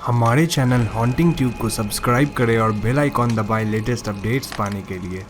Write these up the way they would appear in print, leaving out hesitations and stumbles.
हमारे channel haunting tube को subscribe करें और बेल आइकॉन दबाएं लेटेस्ट अपडेट्स पाने के लिए।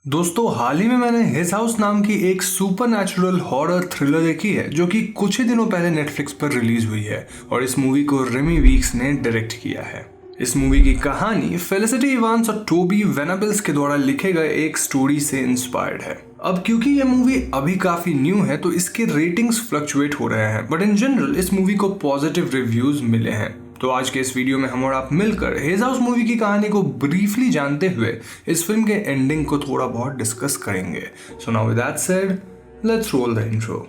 दोस्तों, हाल ही में मैंने हिज हाउस नाम की एक सुपरनैचुरल हॉरर थ्रिलर देखी है जो कि कुछ ही दिनों पहले नेटफ्लिक्स पर रिलीज हुई है और इस मूवी को रेमी वीक्स ने डायरेक्ट किया है। इस मूवी की कहानी फेलिसिटी इवांस और टोबी वेनाबिल्स के द्वारा लिखे गए एक स्टोरी से इंस्पायर्ड है। अब क्योंकि ये मूवी अभी काफी न्यू है तो इसके रेटिंग्स फ्लक्चुएट हो रहे हैं, बट इन जनरल इस मूवी को पॉजिटिव रिव्यूज मिले हैं। तो आज के इस वीडियो में हम और आप मिलकर हिज हाउस मूवी की कहानी को ब्रीफली जानते हुए इस फिल्म के एंडिंग को थोड़ा बहुत डिस्कस करेंगे। So now with that said, let's roll the intro.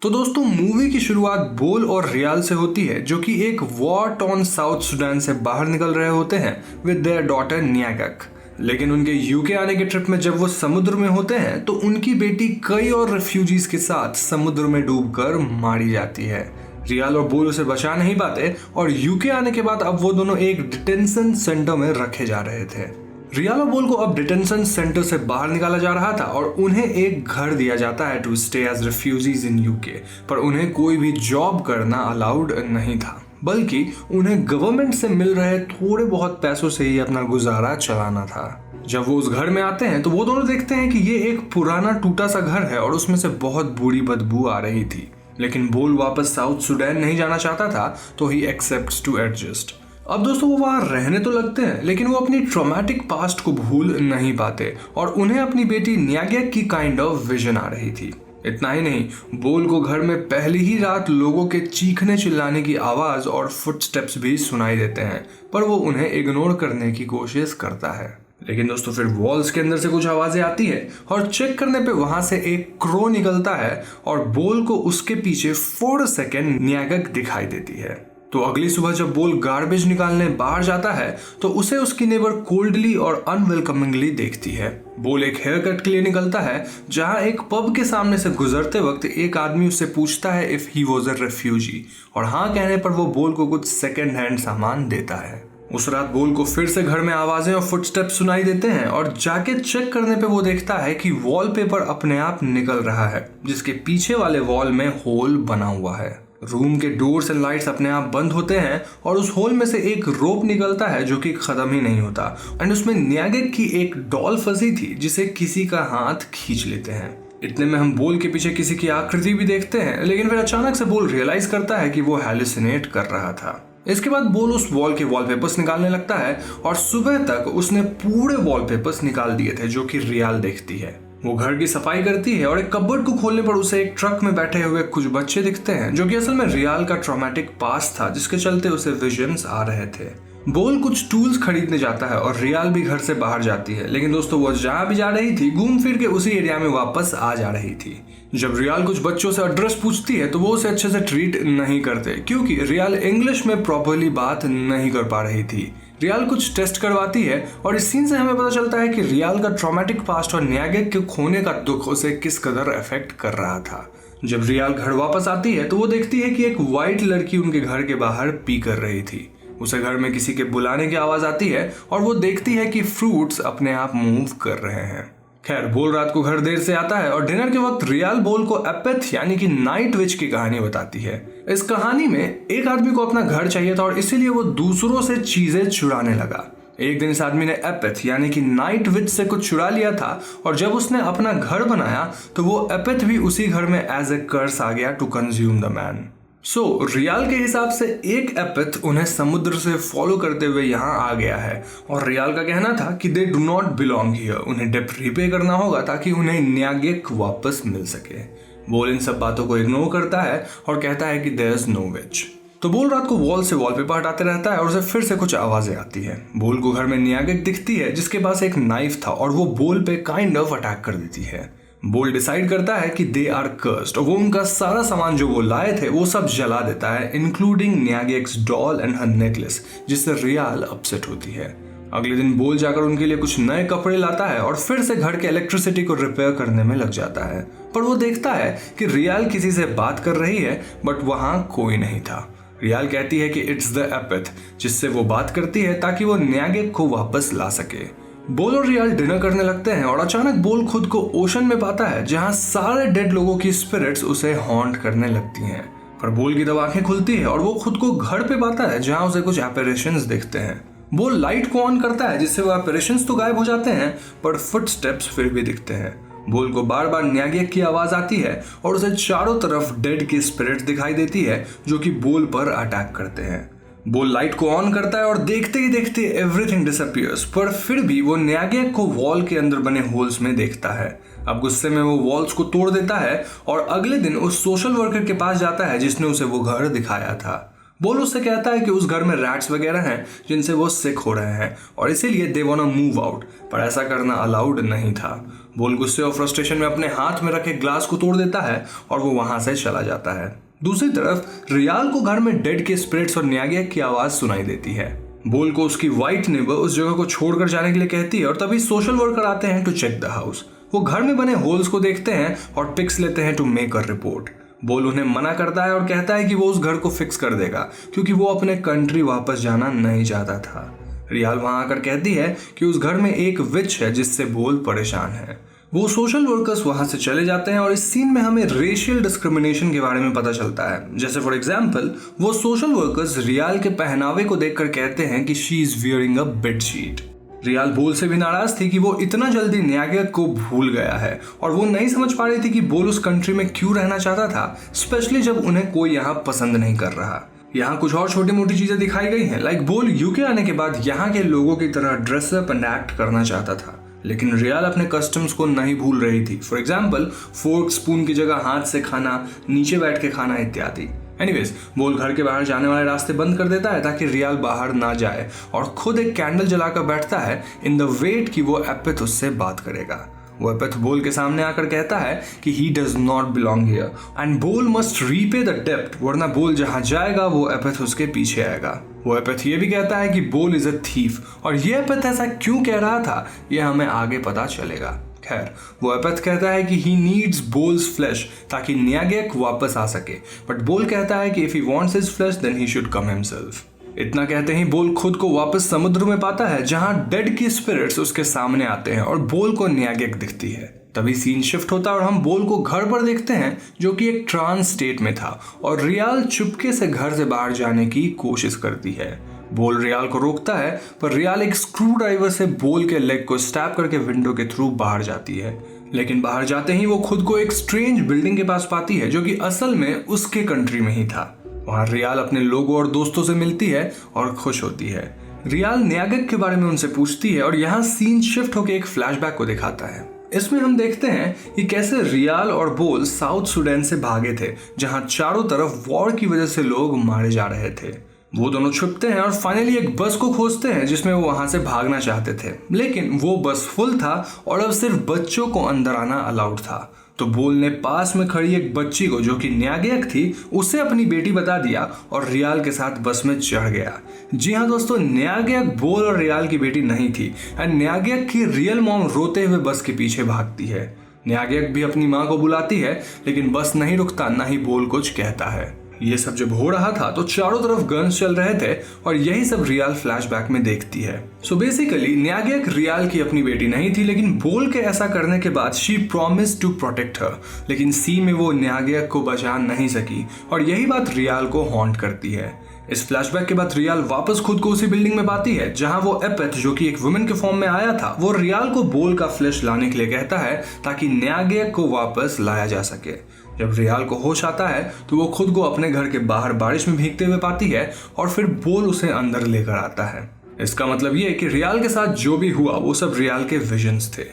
तो दोस्तों, मूवी की शुरुआत बोल और रियाल से होती है जो कि एक वॉर टॉर्न साउथ सुडान से बाहर निकल रहे होते हैं विद देयर डॉटर न्यागक। लेकिन उनके यूके आने के ट्रिप में जब वो समुद्र में होते हैं तो उनकी बेटी कई और रेफ्यूजीज के साथ समुद्र में डूबकर मारी जाती है। रियाल और बोल उसे बचा नहीं पाते और यूके आने के बाद अब वो दोनों एक डिटेंशन सेंटर में रखे जा रहे थे। रियाल और बोल को अब डिटेंशन सेंटर से बाहर निकाला जा रहा था और उन्हें एक घर दिया जाता है to stay as refugees in UK, पर उन्हें कोई भी जॉब करना अलाउड नहीं था, बल्कि उन्हें गवर्नमेंट से मिल रहे थोड़े बहुत पैसों से ही अपना गुजारा चलाना था। जब वो उस घर में आते हैं तो वो दोनों देखते हैं कि ये एक पुराना टूटा सा घर है और उसमें से बहुत बुरी बदबू आ रही थी। लेकिन बोल वापस साउथ सुडान नहीं जाना चाहता था तो ही एक्सेप्ट्स टू एडजस्ट। अब दोस्तों, वो वहां रहने तो लगते हैं लेकिन वो अपनी ट्रॉमेटिक पास्ट को भूल नहीं पाते और उन्हें अपनी बेटी न्यागेक की काइंड ऑफ विजन आ रही थी। इतना ही नहीं, बोल को घर में पहली ही रात लोगों के चीखने चिल्लाने की आवाज और फुटस्टेप्स भी सुनाई देते हैं, पर वो उन्हें इग्नोर करने की कोशिश करता है। लेकिन दोस्तों, फिर वॉल्स के अंदर से कुछ आवाजें आती है और चेक करने पे वहां से एक क्रो निकलता है और बोल को उसके पीछे 4 सेकेंड न्यागक दिखाई देती है। तो अगली सुबह जब बोल गार्बेज निकालने बाहर जाता है तो उसे उसकी नेबर कोल्डली और अनवेलकमिंगली देखती है। बोल एक हेयर कट के लिए निकलता है जहां एक पब के सामने से गुजरते वक्त एक आदमी उससे पूछता है if he was a refugee, और हाँ कहने पर वो बोल को कुछ सेकेंड हैंड सामान देता है। उस रात बोल को फिर से घर में आवाजें और फुटस्टेप्स सुनाई देते हैं और जाके चेक करने पे वो देखता है कि वॉलपेपर अपने आप निकल रहा है, जिसके पीछे वाले वॉल में होल बना हुआ है। रूम के डोर्स एंड लाइट्स अपने आप बंद होते हैं और उस होल में से एक रोप निकलता है जो कि खत्म ही नहीं होता एंड उसमें न्यागेक की एक डॉल फंसी थी जिसे किसी का हाथ खींच लेते हैं। इतने में हम बोल के पीछे किसी की आकृति भी देखते हैं, लेकिन फिर अचानक से बोल रियलाइज करता है कि वो हैलुसिनेट कर रहा था। इसके बाद बोल उस वॉल के वॉलपेपर्स निकालने लगता है और सुबह तक उसने पूरे वॉलपेपर्स निकाल दिए थे जो कि रियाल देखती है। वो घर की सफाई करती है और एक कबर्ड को खोलने पर उसे एक ट्रक में बैठे हुए कुछ बच्चे दिखते हैं जो कि असल में रियाल का ट्रॉमेटिक पास्ट था जिसके चलते उसे विजन्स आ रहे थे। बोल कुछ टूल्स खरीदने जाता है और रियाल भी घर से बाहर जाती है, लेकिन दोस्तों वो जहाँ भी जा रही थी घूम फिर के उसी एरिया में वापस आ जा रही थी। जब रियाल कुछ बच्चों से एड्रेस पूछती है तो वो उसे अच्छे से ट्रीट नहीं करते क्योंकि रियाल इंग्लिश में प्रॉपरली बात नहीं कर पा रही थी। रियाल कुछ टेस्ट करवाती है और इस सीन से हमें पता चलता है कि रियाल का ट्रॉमेटिक पास्ट और न्यागेक के खोने का दुख उसे किस कदर अफेक्ट कर रहा था। जब रियाल घर वापस आती है तो वो देखती है कि एक वाइट लड़की उनके घर के बाहर पी कर रही थी। उसे घर में किसी के बुलाने की आवाज आती है और वो देखती है कि फ्रूट्स अपने आप मूव कर रहे हैं। खैर, बोल रात को घर देर से आता है और डिनर के वक्त रियाल बोल को एपेथ यानी कि नाइट विच की कहानी बताती है। इस कहानी में एक आदमी को अपना घर चाहिए था और इसीलिए वो दूसरों से चीजें चुराने लगा। एक दिन इस आदमी ने एपेथ यानी कि नाइट विच से कुछ चुरा लिया था और जब उसने अपना घर बनाया तो वो एपेथ भी उसी घर में एज ए कर्स आ गया टू कंज्यूम द मैन। सो रियाल के हिसाब से एक एपेथ उन्हें समुद्र से फॉलो करते हुए यहाँ आ गया है और रियाल का कहना था कि they do not belong here, उन्हें डेप्ट रिपे करना होगा ताकि उन्हें न्यागेक वापस मिल सके। बोल इन सब बातों को इग्नोर करता है और कहता है कि देयर इज नो विच। तो बोल रात को वॉल से वॉलपेपर हटाते रहता है और उसे फिर से कुछ आवाजें आती है। बोल को घर में न्यागेक दिखती है जिसके पास एक नाइफ था और वो बोल पे काइंड ऑफ अटैक कर देती है। बोल डिसाइड करता है कि दे आर कर्स्ड और वो उनका सारा सामान जो वो लाए थे वो सब जला देता है, इंक्लूडिंग न्यागेक्स डॉल एंड हर नेकलेस, जिससे रियाल अपसेट होती है। अगले दिन बोल जाकर उनके लिए कुछ नए कपड़े लाता है और फिर से घर के इलेक्ट्रिसिटी को रिपेयर करने में लग जाता है, पर वो देखता है कि रियाल किसी से बात कर रही है बट वहां कोई नहीं था। रियाल कहती है कि इट्स द एपिथ, जिससे वो बात करती है ताकि वो न्यागेक को वापस ला सके। बोल और रियाल डिनर करने लगते हैं और अचानक बोल खुद को ओशन में पाता है जहां सारे डेड लोगों की स्पिरिट्स उसे हॉन्ट करने लगती हैं। पर बोल की तब आंखें खुलती है और वो खुद को घर पे पाता है जहां उसे कुछ एपरेशंस दिखते हैं। बोल लाइट को ऑन करता है जिससे वो एपरेशंस तो गायब हो जाते हैं पर फुटस्टेप्स फिर भी दिखते हैं। बोल को बार बार न्यागेक की आवाज आती है और उसे चारों तरफ डेड की स्पिरिट्स दिखाई देती है जो कि बोल पर अटैक करते हैं। बोल लाइट को ऑन करता है और देखते ही देखते एवरीथिंग डिसअपीयर्स, पर फिर भी वो न्यागेक को वॉल के अंदर बने होल्स में देखता है। अब गुस्से में वो वॉल्स को तोड़ देता है और अगले दिन उस सोशल वर्कर के पास जाता है जिसने उसे वो घर दिखाया था। बोल उससे कहता है कि उस घर में रैट्स वगैरह हैं जिनसे वो सिक हो रहे हैं और इसीलिए they want to move out, पर ऐसा करना अलाउड नहीं था। बोल गुस्से और फ्रस्ट्रेशन में अपने हाथ में रखे ग्लास को तोड़ देता है और वो वहां से चला जाता है। दूसरी तरफ रियाल को घर में डेड के स्पिरिट्स और न्यागेक की आवाज सुनाई देती है। बोल को उसकी वाइट नेबर उस जगह को छोड़कर जाने के लिए कहती है और तभी सोशल वर्कर आते हैं टू चेक द हाउस। वो घर में बने होल्स को देखते हैं और पिक्स लेते हैं टू मेक अ रिपोर्ट। बोल उन्हें मना करता है और कहता है कि वो उस घर को फिक्स कर देगा क्योंकि वो अपने कंट्री वापस जाना नहीं चाहता था। रियाल वहां आकर कहती है कि उस घर में एक विच है जिससे बोल परेशान है। वो सोशल वर्कर्स वहां से चले जाते हैं और इस सीन में हमें रेशियल डिस्क्रिमिनेशन के बारे में पता चलता है। जैसे फॉर एग्जांपल वो सोशल वर्कर्स रियाल के पहनावे को देखकर कहते हैं कि she is wearing a bedsheet. रियाल बोल से भी नाराज थी कि वो इतना जल्दी न्यागेक को भूल गया है और वो नहीं समझ पा रही थी कि बोल उस कंट्री में क्यों रहना चाहता था, स्पेशली जब उन्हें कोई यहाँ पसंद नहीं कर रहा। यहाँ कुछ और छोटी मोटी चीजें दिखाई गई हैं, लाइक बोल यूके आने के बाद यहाँ के लोगों की तरह ड्रेसअप एंड एक्ट करना चाहता था, लेकिन रियाल अपने कस्टम्स को नहीं भूल रही थी। फॉर एग्जाम्पल फोर्क स्पून की जगह हाथ से खाना, नीचे बैठ के खाना इत्यादि। एनीवेज बोल घर के बाहर जाने वाले रास्ते बंद कर देता है ताकि रियाल बाहर ना जाए और खुद एक कैंडल जलाकर बैठता है इन द वेट कि वो एपिथ उससे बात करेगा। वो एपिथ बोल के सामने आकर कहता है कि he does not belong here and बोल मस्ट रीपे द डेब्ट, वरना बोल जहां जाएगा वो एपिथ उसके पीछे आएगा। वो एपिथ ये भी कहता है कि बोल इज अ थीफ और ये एपिथ ऐसा क्यों कह रहा था ये हमें आगे पता चलेगा। खैर वो एपिथ कहता है कि ही नीड्स बोल्स फ्लैश ताकि न्यागेक वापस आ सके, बट बोल कहता है कि if he wants his flash then he should come himself. इतना कहते ही बोल खुद को वापस समुद्र में पाता है जहां डेड की स्पिरिट्स उसके सामने आते हैं और बोल को न्यागेक दिखती है। तभी सीन शिफ्ट होता है और हम बोल को घर पर देखते हैं जो कि एक ट्रांस स्टेट में था और रियाल चुपके से घर से बाहर जाने की कोशिश करती है। बोल रियाल को रोकता है पर रियाल एक स्क्रू ड्राइवर से बोल के लेग को स्टैप करके विंडो के थ्रू बाहर जाती है, लेकिन बाहर जाते ही वो खुद को एक स्ट्रेंज बिल्डिंग के पास पाती है जो कि असल में उसके कंट्री में ही था। वहां रियाल अपने लोगों और दोस्तों से मिलती है और खुश होती है। रियाल न्यागेक के बारे में उनसे पूछती है और यहाँ सीन शिफ्ट होकर एक फ्लैशबैक को दिखाता है। इसमें हम देखते हैं कि कैसे रियाल और बोल साउथ सुडान से भागे थे जहां चारों तरफ वॉर की वजह से लोग मारे जा रहे थे। वो दोनों छुपते हैं और फाइनली एक बस को खोजते हैं जिसमें वो वहां से भागना चाहते थे, लेकिन वो बस फुल था और अब सिर्फ बच्चों को अंदर आना अलाउड था। तो बोल ने पास में खड़ी एक बच्ची को जो कि न्यागेक थी उसे अपनी बेटी बता दिया और रियाल के साथ बस में चढ़ गया। जी हाँ दोस्तों, न्यागेक बोल और रियाल की बेटी नहीं थी एंड न्यागेक की रियल मॉम रोते हुए बस के पीछे भागती है। न्यागेक भी अपनी माँ को बुलाती है लेकिन बस नहीं रुकता, ना ही बोल कुछ कहता है। ये सब जब हो रहा था तो चारों तरफ गन्स चल रहे थे और यही सब रियाल फ्लैशबैक में देखती है। सो बेसिकली न्यागेक रियाल की अपनी बेटी नहीं थी, लेकिन बोल के ऐसा करने के बाद she promise to protect her, लेकिन सी में वो न्यागेक को बचा नहीं सकी और यही बात रियाल को हॉन्ट करती है। इस फ्लैशबैक के बाद रियाल वापस खुद को उसी बिल्डिंग में पाती है जहां वो एपिथ जो कि एक वुमेन के फॉर्म में आया था वो रियाल को बोल का फ्लैश लाने के लिए कहता है ताकि न्यागेक को वापस लाया जा सके। जब रियाल को होश आता है तो वो खुद को अपने घर के बाहर बारिश में भीगते हुए पाती है और फिर बोल उसे अंदर लेकर आता है। इसका मतलब ये कि रियाल के साथ जो भी हुआ वो सब रियाल के विजन्स थे।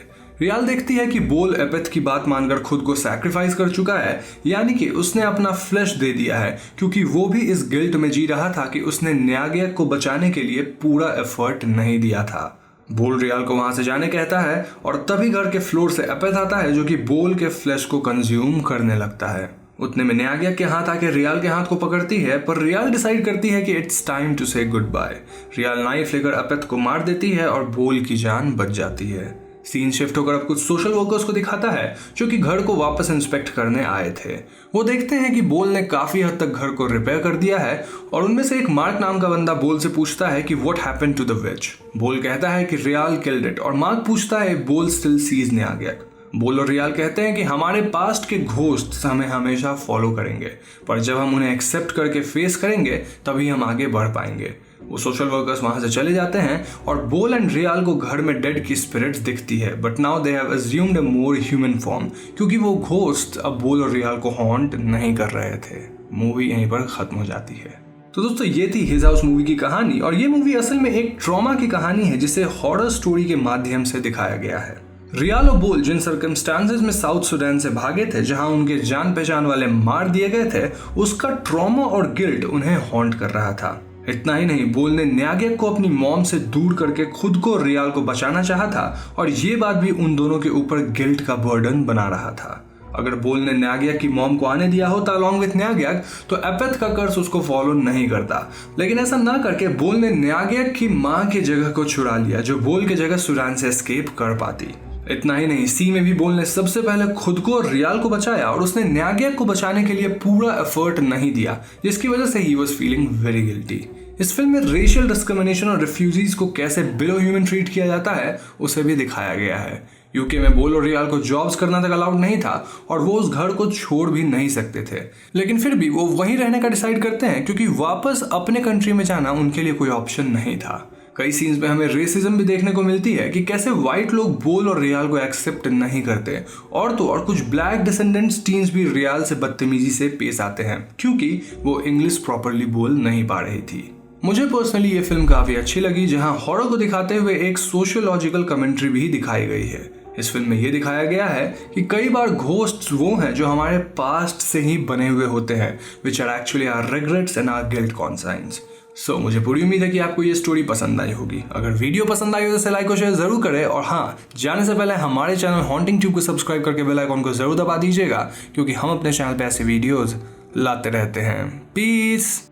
रियाल देखती है कि बोल एपिथ की बात मानकर खुद को सैक्रिफाइस कर चुका है, यानी कि उसने अपना फ्लैश दे दिया है, क्योंकि वो भी इस गिल्ट में जी रहा था कि उसने न्यागेक को बचाने के लिए पूरा एफर्ट नहीं दिया था। बोल रियाल को वहां से जाने कहता है और तभी घर के फ्लोर से एपिथ आता है जो कि बोल के फ्लैश को कंज्यूम करने लगता है। उतने में न्यागेक के हाथ आके रियाल के हाथ को पकड़ती है, पर रियाल डिसाइड करती है कि इट्स टाइम टू से गुड बाय। रियाल नाइफ लेकर एपिथ को मार देती है और बोल की जान बच जाती है। सीन शिफ्ट होकर अब कुछ सोशल वर्कर्स को दिखाता है जो कि घर को वापस इंस्पेक्ट करने आए थे। वो देखते हैं कि बोल ने काफी हद तक घर को रिपेयर कर दिया है और उनमें से एक मार्क नाम का बंदा बोल से पूछता है कि what happened to the witch. बोल कहता है कि रियाल किल्ड इट और मार्क पूछता है बोल स्टिल सीज न्यागेक। बोल और रियाल कहते हैं कि हमारे पास्ट के घोस्ट हमें हमेशा फॉलो करेंगे, पर जब हम उन्हें एक्सेप्ट करके फेस करेंगे तभी हम आगे बढ़ पाएंगे। वो सोशल वर्कर्स वहां से चले जाते हैं और बोल एंड रियाल को घर में डेड की स्पिरिट्स दिखती है, but now they have assumed a more human form, क्योंकि वो घोस्ट अब बोल और रियाल को हॉन्ट नहीं कर रहे थे। मूवी यहीं पर खत्म हो जाती है। तो दोस्तों ये थी हिज हाउस मूवी की कहानी, और ये मूवी असल में एक ट्रॉमा की कहानी है जिसे हॉरर स्टोरी के माध्यम से दिखाया गया है। रियाल और बोल जिन सर्कमस्टांसेस में साउथ सूडान से भागे थे, जहां उनके जान पहचान वाले मार दिए गए थे, उसका ट्रॉमा और गिल्ट उन्हें हॉन्ट कर रहा था। इतना ही नहीं, बोल ने न्यागेक को अपनी मॉम से दूर करके खुद को रियाल को बचाना चाहा था, और ये बात भी उन दोनों के ऊपर गिल्ट का बर्डन बना रहा था। अगर बोल ने न्यागेक की मॉम को आने दिया होता अलॉन्ग विथ न्यागेक, तो एपेथ का कर्स उसको फॉलो नहीं करता। लेकिन ऐसा ना करके बोल ने न्यागेक की माँ की जगह को छुड़ा लिया, जो बोल की जगह सूडान से एस्केप कर पाती। इतना ही नहीं, सी में भी बोल ने सबसे पहले खुद को और रियाल को बचाया, और उसने न्यागेक को बचाने के लिए पूरा एफर्ट नहीं दिया, जिसकी वजह से he was feeling very guilty. इस फिल्म में रेशियल डिस्क्रिमिनेशन और रिफ्यूजीज को कैसे बिलो ह्यूमन ट्रीट किया जाता है उसे भी दिखाया गया है। यूके में बोल और रियाल को जॉब्स करना तक अलाउड नहीं था, और वो उस घर को छोड़ भी नहीं सकते थे, लेकिन फिर भी वो वहीं रहने का डिसाइड करते हैं, क्योंकि वापस अपने कंट्री में जाना उनके लिए कोई ऑप्शन नहीं था। कई सीन्स में हमें रेसिज्म भी देखने को मिलती है कि कैसे व्हाइट लोग बोल और रियाल को एक्सेप्ट नहीं करते, और तो और कुछ ब्लैक डिसेंडेंट्स टीन्स भी रियाल से बदतमीजी से पेश आते हैं, क्योंकि वो इंग्लिश प्रॉपरली बोल नहीं पा रही थी। मुझे पर्सनली ये फिल्म काफी अच्छी लगी, जहां हॉरर को दिखाते हुए एक सोशियोलॉजिकल कमेंट्री भी दिखाई गई है। इस फिल्म में ये दिखाया गया है कि कई बार घोस्ट वो हैं जो हमारे पास्ट से ही बने हुए होते हैं, which are actually our regrets and our guilt conscience. So मुझे पूरी उम्मीद है कि आपको ये स्टोरी पसंद आई होगी। अगर वीडियो पसंद आई हो तो इसे लाइक और शेयर जरूर करें, और हाँ, जाने से पहले हमारे चैनल हॉन्टिंग ट्यूब को सब्सक्राइब करके बेल आइकॉन को जरूर दबा दीजिएगा, क्योंकि हम अपने चैनल पे ऐसे वीडियोस लाते रहते हैं। पीस।